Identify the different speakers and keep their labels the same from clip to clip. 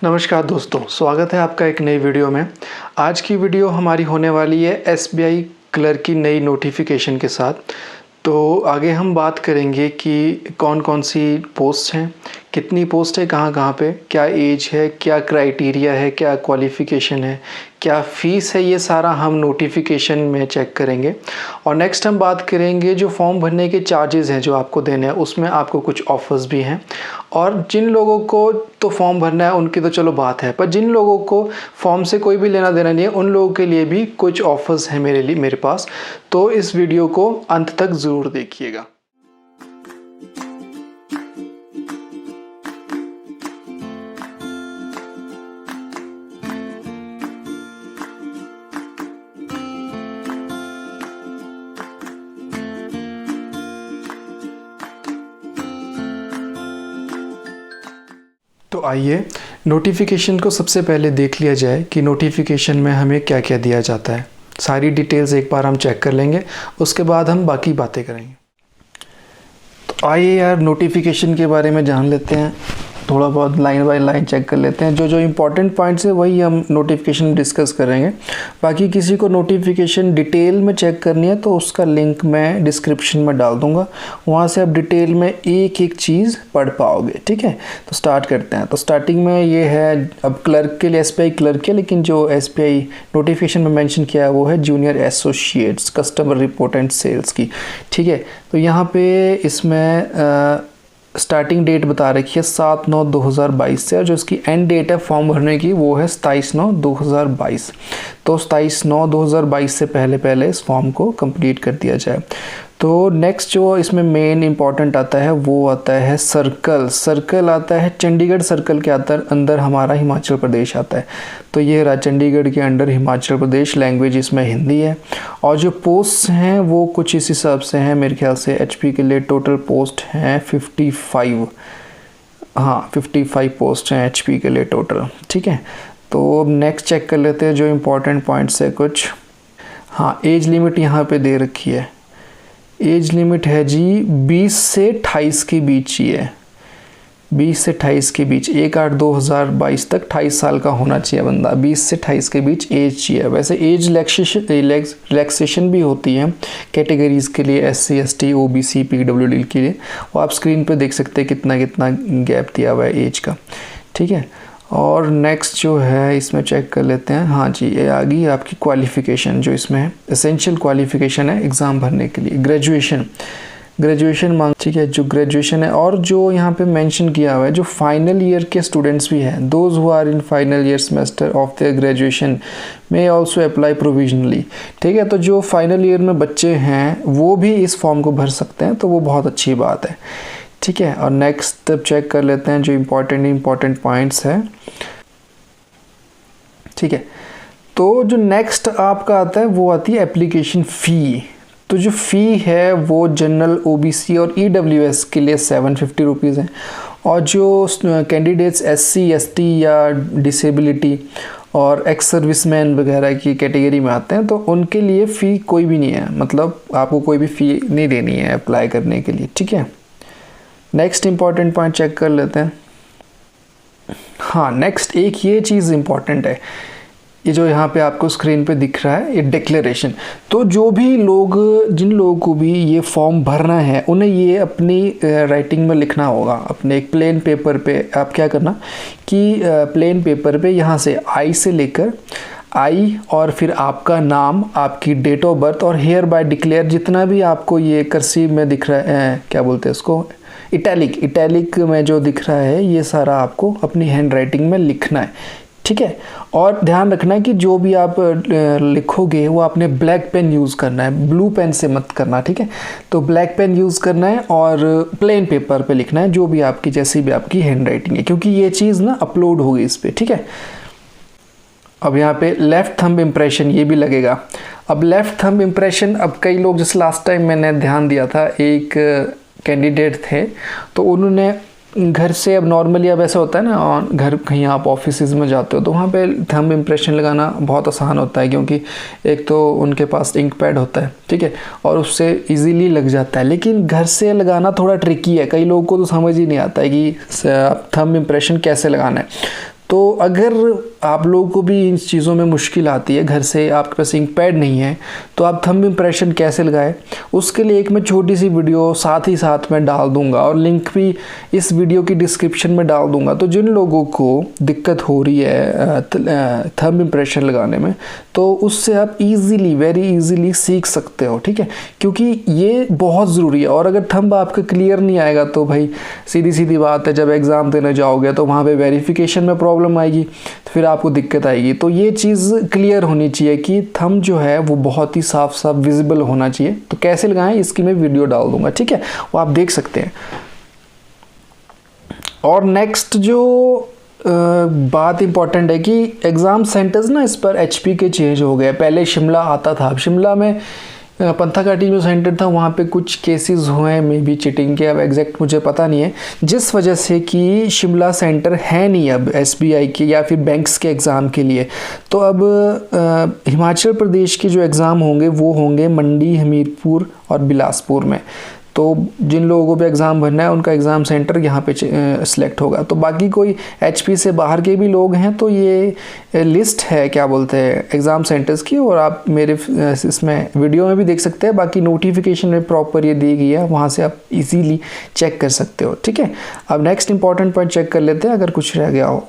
Speaker 1: नमस्कार दोस्तों, स्वागत है आपका एक नई वीडियो में। आज की वीडियो हमारी होने वाली है एसबीआई क्लर्क की नई नोटिफिकेशन के साथ। तो आगे हम बात करेंगे कि कौन कौन सी पोस्ट हैं, कितनी पोस्ट है, कहाँ कहाँ पे, क्या एज है, क्या क्राइटेरिया है, क्या क्वालिफ़िकेशन है, क्या फ़ीस है, ये सारा हम नोटिफिकेशन में चेक करेंगे। और नेक्स्ट हम बात करेंगे जो फॉर्म भरने के चार्जेस हैं जो आपको देने हैं, उसमें आपको कुछ ऑफ़र्स भी हैं। और जिन लोगों को तो फॉर्म भरना है उनकी तो चलो बात है, पर जिन लोगों को फॉर्म से कोई भी लेना देना नहीं है उन लोगों के लिए भी कुछ ऑफ़र्स हैं मेरे पास। तो इस वीडियो को अंत तक ज़रूर देखिएगा। तो आइए नोटिफिकेशन को सबसे पहले देख लिया जाए कि नोटिफिकेशन में हमें क्या क्या दिया जाता है। सारी डिटेल्स एक बार हम चेक कर लेंगे, उसके बाद हम बाकी बातें करेंगे। तो आइए यार नोटिफिकेशन के बारे में जान लेते हैं, थोड़ा बहुत लाइन बाय लाइन चेक कर लेते हैं। जो इंपॉर्टेंट पॉइंट्स है वही हम नोटिफिकेशन में डिस्कस करेंगे। बाकी किसी को नोटिफिकेशन डिटेल में चेक करनी है तो उसका लिंक मैं डिस्क्रिप्शन में डाल दूंगा, वहाँ से आप डिटेल में एक एक चीज़ पढ़ पाओगे। ठीक है, तो स्टार्ट करते हैं। तो स्टार्टिंग में ये है, अब क्लर्क के लिए एसबीआई क्लर्क है, लेकिन जो एसबीआई नोटिफिकेशन में मेंशन किया है वो है junior associates customer report and sales की। ठीक है, तो यहाँ पे इसमें स्टार्टिंग डेट बता रखी है 7/9/2022 से, और जो इसकी एंड डेट है फॉर्म भरने की वो है 27/9/2022। तो 27/9/2022 से पहले इस फॉर्म को कंप्लीट कर दिया जाए। तो नेक्स्ट जो इसमें मेन इंपॉर्टेंट आता है वो आता है सर्कल आता है चंडीगढ़ सर्कल के अंदर हमारा हिमाचल प्रदेश आता है। तो ये रहा चंडीगढ़ के अंडर हिमाचल प्रदेश, लैंग्वेज इसमें हिंदी है। और जो पोस्ट हैं वो कुछ इस हिसाब से हैं, मेरे ख्याल से एचपी के लिए टोटल पोस्ट हैं 55। हाँ, 55 पोस्ट हैं एचपी के लिए टोटल। ठीक है, तो नेक्स्ट चेक कर लेते हैं जो इम्पोर्टेंट पॉइंट्स है कुछ। हाँ, एज लिमिट यहाँ पे दे रखी है। एज लिमिट है जी 20 से 28 के बीच ही है, 20 से 28 के बीच। 1/8/2022 तक 28 साल का होना चाहिए बंदा, 20 से 28 के बीच एज चाहिए। वैसे एज रिलैक्सेशन भी होती है कैटेगरीज़ के लिए, SC ST OBC PWD के लिए, वो आप स्क्रीन पे देख सकते हैं कितना कितना गैप दिया हुआ है एज का। ठीक है, और नेक्स्ट जो है इसमें चेक कर लेते हैं। हाँ जी, ये आ गई आपकी क्वालिफ़िकेशन जो इसमें है, एसेंशियल क्वालिफ़िकेशन है एग्ज़ाम भरने के लिए, ग्रेजुएशन मांग। ठीक है, जो ग्रेजुएशन है, और जो यहाँ पे मेंशन किया हुआ है जो फाइनल ईयर के स्टूडेंट्स भी हैं, those who are in final year semester of their graduation में ऑल्सो अप्लाई प्रोविजनली। ठीक है, तो जो फाइनल ईयर में बच्चे हैं वो भी इस फॉर्म को भर सकते हैं, तो वो बहुत अच्छी बात है। ठीक है, और नेक्स्ट अब चेक कर लेते हैं जो इम्पोर्टेंट पॉइंट्स है। ठीक है, तो जो नेक्स्ट आपका आता है वो आती है एप्लीकेशन फ़ी। तो जो फ़ी है वो जनरल OBC और EWS के लिए 750 रुपीज़ है, और जो कैंडिडेट्स SC ST या डिसेबिलिटी और एक्स सर्विसमैन वगैरह की कैटेगरी में आते हैं तो उनके लिए फ़ी कोई भी नहीं है, मतलब आपको कोई भी फ़ी नहीं देनी है अप्लाई करने के लिए। ठीक है, नेक्स्ट इंपॉर्टेंट पॉइंट चेक कर लेते हैं। हाँ, नेक्स्ट एक ये चीज़ इम्पॉर्टेंट है, ये जो यहाँ पे आपको स्क्रीन पे दिख रहा है ये डिक्लेरेशन। तो जो भी लोग, जिन लोगों को भी ये फॉर्म भरना है उन्हें ये अपनी राइटिंग में लिखना होगा। अपने एक प्लेन पेपर पे आप क्या करना कि प्लेन पेपर पे यहाँ से I से लेकर I और फिर आपका नाम, आपकी डेट ऑफ बर्थ, और हेयर बाय डिक्लेयर जितना भी आपको ये कर्सिव में दिख रहा है, क्या बोलते हैं उसको, इटैलिक में जो दिख रहा है, ये सारा आपको अपनी हैंड राइटिंग में लिखना है। ठीक है, और ध्यान रखना है कि जो भी आप लिखोगे वो आपने ब्लैक पेन यूज़ करना है, ब्लू पेन से मत करना। ठीक है, तो ब्लैक पेन यूज़ करना है और प्लेन पेपर पे लिखना है, जो भी आपकी जैसी भी आपकी हैंड राइटिंग है, क्योंकि ये चीज़ ना अपलोड होगी इस पर। ठीक है, अब यहाँ पे लेफ़्ट थंब इम्प्रेशन ये भी लगेगा। अब लेफ़्ट थंब इम्प्रेशन, अब कई लोग, जैसे लास्ट टाइम मैंने ध्यान दिया था, एक कैंडिडेट थे तो उन्होंने घर से, अब नॉर्मली अब ऐसा होता है ना, घर कहीं आप ऑफिस में जाते हो तो वहाँ पे थंब इम्प्रेशन लगाना बहुत आसान होता है, क्योंकि एक तो उनके पास इंक पैड होता है, ठीक है, और उससे इजीली लग जाता है। लेकिन घर से लगाना थोड़ा ट्रिकी है, कई लोगों को तो समझ ही नहीं आता है कि थंब इम्प्रेशन कैसे लगाना है। तो अगर आप लोगों को भी इन चीज़ों में मुश्किल आती है, घर से आपके पास इंक पैड नहीं है, तो आप थंब इम्प्रेशन कैसे लगाएं, उसके लिए एक मैं छोटी सी वीडियो साथ ही साथ में डाल दूंगा और लिंक भी इस वीडियो की डिस्क्रिप्शन में डाल दूंगा। तो जिन लोगों को दिक्कत हो रही है थंब इम्प्रेशन लगाने में, तो उससे आप इजीली, वेरी इजीली सीख सकते हो, ठीक है, क्योंकि ये बहुत ज़रूरी है। और अगर थंब आपका क्लियर नहीं आएगा तो भाई सीधी सीधी बात है, जब एग्ज़ाम देने जाओगे तो वहाँ पे वेरिफिकेशन में प्रॉब्लम आएगी, तो फिर आपको दिक्कत आएगी। तो ये चीज़ क्लियर होनी चाहिए कि थंब जो है वो बहुत ही साफ साफ विजिबल होना चाहिए। तो कैसे लगाएं इसकी मैं वीडियो डाल दूंगा, ठीक है, वो आप देख सकते हैं। और नेक्स्ट जो बात इंपॉर्टेंट है कि एग्ज़ाम सेंटर्स ना इस पर HP के चेंज हो गए। पहले शिमला आता था, अब शिमला में पंथाघाटी जो सेंटर था वहाँ पे कुछ केसेस हुए हैं मे बी चीटिंग के, अब एग्जैक्ट मुझे पता नहीं है, जिस वजह से कि शिमला सेंटर है नहीं अब SBI के या फिर बैंक्स के एग्ज़ाम के लिए। तो अब हिमाचल प्रदेश के जो एग्ज़ाम होंगे वो होंगे मंडी, हमीरपुर और बिलासपुर में। तो जिन लोगों को भी एग्ज़ाम भरना है उनका एग्ज़ाम सेंटर यहाँ पे सिलेक्ट होगा। तो बाकी कोई HP से बाहर के भी लोग हैं तो ये लिस्ट है, क्या बोलते हैं, एग्ज़ाम सेंटर्स की, और आप मेरे इसमें वीडियो में भी देख सकते हैं। बाकी नोटिफिकेशन में प्रॉपर ये दी गई है, वहाँ से आप इजीली चेक कर सकते हो, ठीक है। अब नेक्स्ट इंपॉर्टेंट पॉइंट चेक कर लेते हैं, अगर कुछ रह गया हो।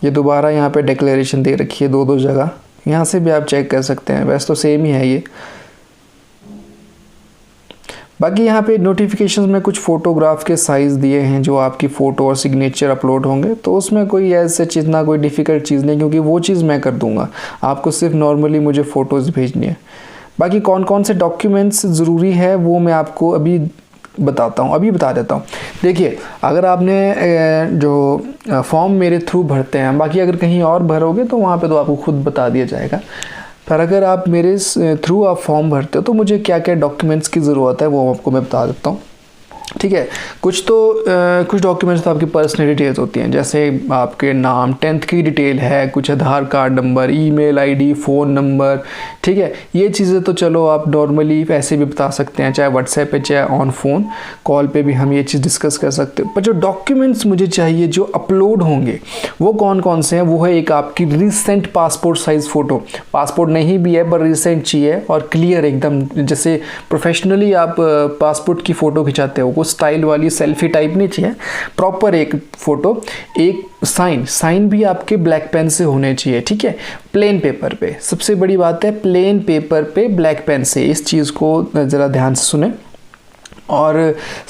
Speaker 1: ये दोबारा यहाँ पर डिक्लेरेशन दे रखी है दो जगह, यहाँ से भी आप चेक कर सकते हैं, वैसे तो सेम ही है ये। बाकी यहाँ पे नोटिफिकेशंस में कुछ फ़ोटोग्राफ के साइज़ दिए हैं जो आपकी फ़ोटो और सिग्नेचर अपलोड होंगे, तो उसमें कोई ऐसे चीज़ ना, कोई डिफ़िकल्ट चीज़ नहीं, क्योंकि वो चीज़ मैं कर दूँगा, आपको सिर्फ नॉर्मली मुझे फ़ोटोज़ भेजनी है। बाकी कौन कौन से डॉक्यूमेंट्स ज़रूरी है वो मैं आपको अभी बताता हूँ, अभी बता देता हूँ। देखिए, अगर आपने जो फॉर्म मेरे थ्रू भरते हैं, बाकी अगर कहीं और भरोगे तो वहाँ पर तो आपको खुद बता दिया जाएगा, पर अगर आप मेरे थ्रू आप फॉर्म भरते हो तो मुझे क्या क्या डॉक्यूमेंट्स की ज़रूरत है वो आपको मैं बता देता हूँ, ठीक है। कुछ डॉक्यूमेंट्स तो आपकी पर्सनल डिटेल्स होती हैं, जैसे आपके नाम, 10th की डिटेल है, कुछ Aadhaar card number, email ID, phone number, ठीक है। ये चीज़ें तो चलो आप नॉर्मली ऐसे भी बता सकते हैं, चाहे व्हाट्सएप पे चाहे ऑन फ़ोन कॉल पे भी हम ये चीज़ डिस्कस कर सकते हैं। पर जो डॉक्यूमेंट्स मुझे चाहिए जो अपलोड होंगे वो कौन कौन से हैं, वो है एक आपकी recent passport size photo, passport नहीं भी है पर रिसेंट चाहिए और क्लियर एकदम, जैसे प्रोफेशनली आप पासपोर्ट की फ़ोटो खिंचाते हो, स्टाइल वाली सेल्फी टाइप नहीं चाहिए, प्रॉपर एक फोटो। एक साइन भी आपके ब्लैक पेन से होने चाहिए, ठीक है, प्लेन पेपर पे। सबसे बड़ी बात है प्लेन पेपर पे ब्लैक पेन से, इस चीज़ को ज़रा ध्यान से सुने। और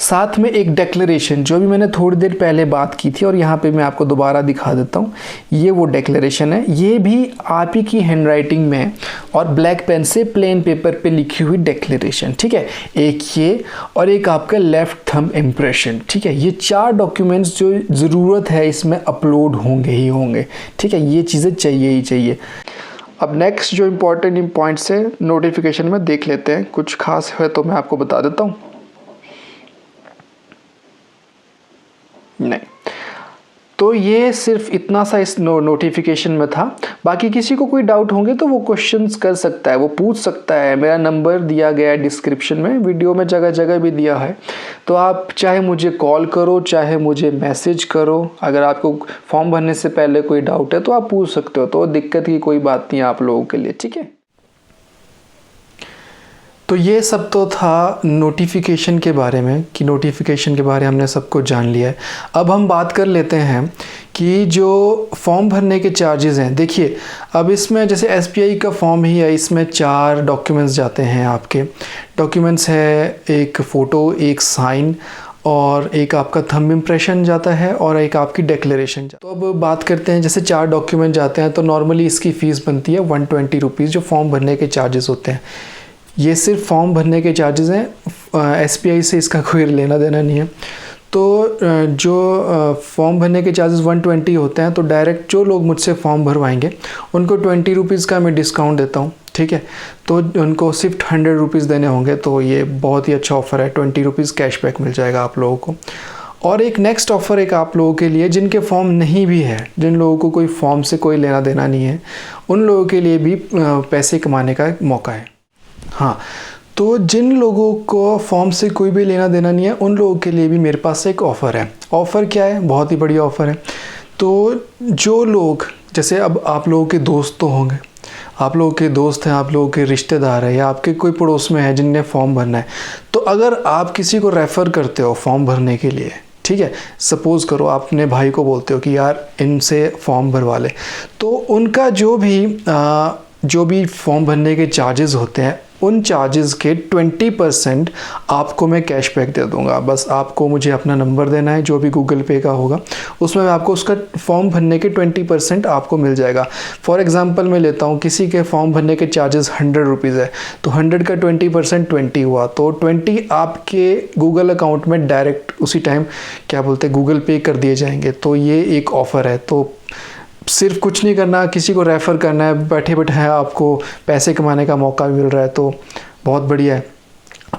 Speaker 1: साथ में एक डिक्लेरेशन, जो भी मैंने थोड़ी देर पहले बात की थी और यहाँ पे मैं आपको दोबारा दिखा देता हूँ, ये वो डिक्लेरेशन है, ये भी आप ही की हैंडराइटिंग में है और ब्लैक पेन से प्लेन पेपर पे लिखी हुई डिक्लेरेशन, ठीक है। एक ये और एक आपका लेफ्ट थंब इम्प्रेशन, ठीक है। ये 4 डॉक्यूमेंट्स जो ज़रूरत है इसमें अपलोड होंगे ही होंगे, ठीक है, ये चीज़ें चाहिए ही चाहिए। अब नेक्स्ट जो इम्पोर्टेंट पॉइंट्स है नोटिफिकेशन में देख लेते हैं, कुछ खास है तो मैं आपको बता देता हूँ। नहीं, तो ये सिर्फ इतना सा इस नोटिफिकेशन में था। बाकी किसी को कोई डाउट होंगे तो वो क्वेश्चंस कर सकता है, वो पूछ सकता है। मेरा नंबर दिया गया है डिस्क्रिप्शन में, वीडियो में जगह जगह भी दिया है, तो आप चाहे मुझे कॉल करो चाहे मुझे मैसेज करो। अगर आपको फॉर्म भरने से पहले कोई डाउट है तो आप पूछ सकते हो, तो दिक्कत की कोई बात नहीं आप लोगों के लिए, ठीक है। तो ये सब तो था नोटिफिकेशन के बारे में, कि नोटिफिकेशन के बारे में हमने सब कुछ जान लिया है। अब हम बात कर लेते हैं कि जो फॉर्म भरने के चार्जेस हैं। देखिए, अब इसमें जैसे SBI का फॉर्म ही है, इसमें 4 डॉक्यूमेंट्स जाते हैं आपके। डॉक्यूमेंट्स है एक फ़ोटो, एक साइन और एक आपका थंब इम्प्रेशन जाता है और एक आपकी डिक्लेरेशन। तो अब बात करते हैं, जैसे 4 डॉक्यूमेंट जाते हैं तो नॉर्मली इसकी फ़ीस बनती है 120 रुपीज़, जो फॉर्म भरने के चार्जेस होते हैं। ये सिर्फ फॉर्म भरने के चार्जेस हैं, SBI से इसका कोई लेना देना नहीं है। तो जो फॉर्म भरने के चार्जेस 120 होते हैं, तो डायरेक्ट जो लोग मुझसे फॉर्म भरवाएंगे उनको 20 रुपीज़ का मैं डिस्काउंट देता हूँ, ठीक है। तो उनको सिर्फ 100 रुपीज़ देने होंगे, तो ये बहुत ही अच्छा ऑफ़र है, 20 रुपीज़ कैशबैक मिल जाएगा आप लोगों को। और एक नेक्स्ट ऑफ़र एक आप लोगों के लिए जिनके फॉर्म नहीं भी है, जिन लोगों को कोई फॉर्म से कोई लेना देना नहीं है, उन लोगों के लिए भी पैसे कमाने का मौका है। हाँ, तो जिन लोगों को फॉर्म से कोई भी लेना देना नहीं है उन लोगों के लिए भी मेरे पास एक ऑफ़र है। ऑफ़र क्या है? बहुत ही बढ़िया ऑफ़र है। तो जो लोग, जैसे अब आप लोगों के दोस्त तो होंगे, आप लोगों के दोस्त हैं, आप लोगों के रिश्तेदार हैं, या आपके कोई पड़ोस में है जिनने फॉर्म भरना है, तो अगर आप किसी को रेफ़र करते हो फॉर्म भरने के लिए, ठीक है, सपोज़ करो आप अपने भाई को बोलते हो कि यार इनसे फॉर्म भरवा ले, तो उनका जो भी फॉर्म भरने के चार्जेस होते हैं, उन चार्जेस के 20% आपको मैं कैशबैक दे दूंगा। बस आपको मुझे अपना नंबर देना है, जो भी गूगल पे का होगा, उसमें आपको उसका फॉर्म भरने के 20% आपको मिल जाएगा। फॉर एग्जांपल मैं लेता हूँ, किसी के फॉर्म भरने के चार्जेस 100 रुपीज़ है, तो 100 का 20% 20 हुआ, तो 20 आपके गूगल अकाउंट में डायरेक्ट उसी टाइम क्या बोलते हैं गूगल पे कर दिए जाएंगे। तो ये एक ऑफ़र है। तो सिर्फ कुछ नहीं करना, किसी को रेफ़र करना है, बैठे बैठे है आपको पैसे कमाने का मौका मिल रहा है, तो बहुत बढ़िया है।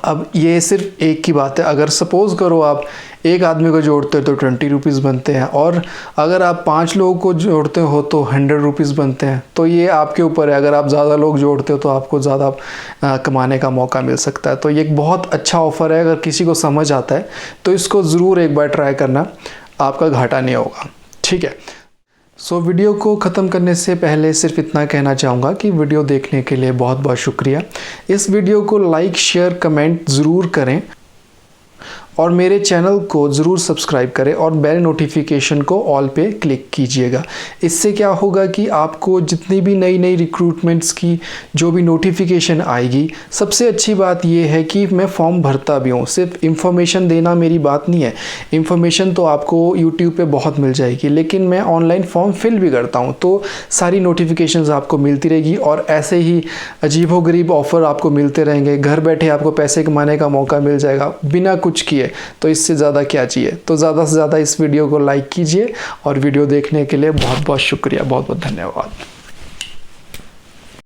Speaker 1: अब ये सिर्फ एक की बात है। अगर सपोज़ करो आप एक आदमी को जोड़ते हो तो 20 रुपीज़ बनते हैं, और अगर आप 5 लोगों को जोड़ते हो तो 100 रुपीज़ बनते हैं। तो ये आपके ऊपर है, अगर आप ज़्यादा लोग जोड़ते हो तो आपको ज़्यादा कमाने का मौका मिल सकता है। तो ये एक बहुत अच्छा ऑफ़र है। अगर किसी को समझ आता है तो इसको ज़रूर एक बार ट्राई करना, आपका घाटा नहीं होगा, ठीक है। वीडियो को ख़त्म करने से पहले सिर्फ इतना कहना चाहूँगा कि वीडियो देखने के लिए बहुत बहुत शुक्रिया। इस वीडियो को लाइक, शेयर, कमेंट ज़रूर करें, और मेरे चैनल को ज़रूर सब्सक्राइब करें, और बेल नोटिफिकेशन को ऑल पे क्लिक कीजिएगा। इससे क्या होगा कि आपको जितनी भी नई नई रिक्रूटमेंट्स की जो भी नोटिफिकेशन आएगी, सबसे अच्छी बात यह है कि मैं फॉर्म भरता भी हूँ। सिर्फ इन्फॉर्मेशन देना मेरी बात नहीं है, इन्फॉर्मेशन तो आपको यूट्यूब पे बहुत मिल जाएगी, लेकिन मैं ऑनलाइन फॉर्म फिल भी करता हूँ। तो सारी नोटिफिकेशंस आपको मिलती रहेगी, और ऐसे ही अजीबोगरीब ऑफ़र आपको मिलते रहेंगे। घर बैठे आपको पैसे कमाने का मौका मिल जाएगा बिना कुछ किए। तो इससे ज़्यादा क्या चाहिए। तो ज़्यादा से ज़्यादा इस वीडियो को लाइक कीजिए, और वीडियो देखने के लिए बहुत बहुत शुक्रिया, बहुत बहुत धन्यवाद।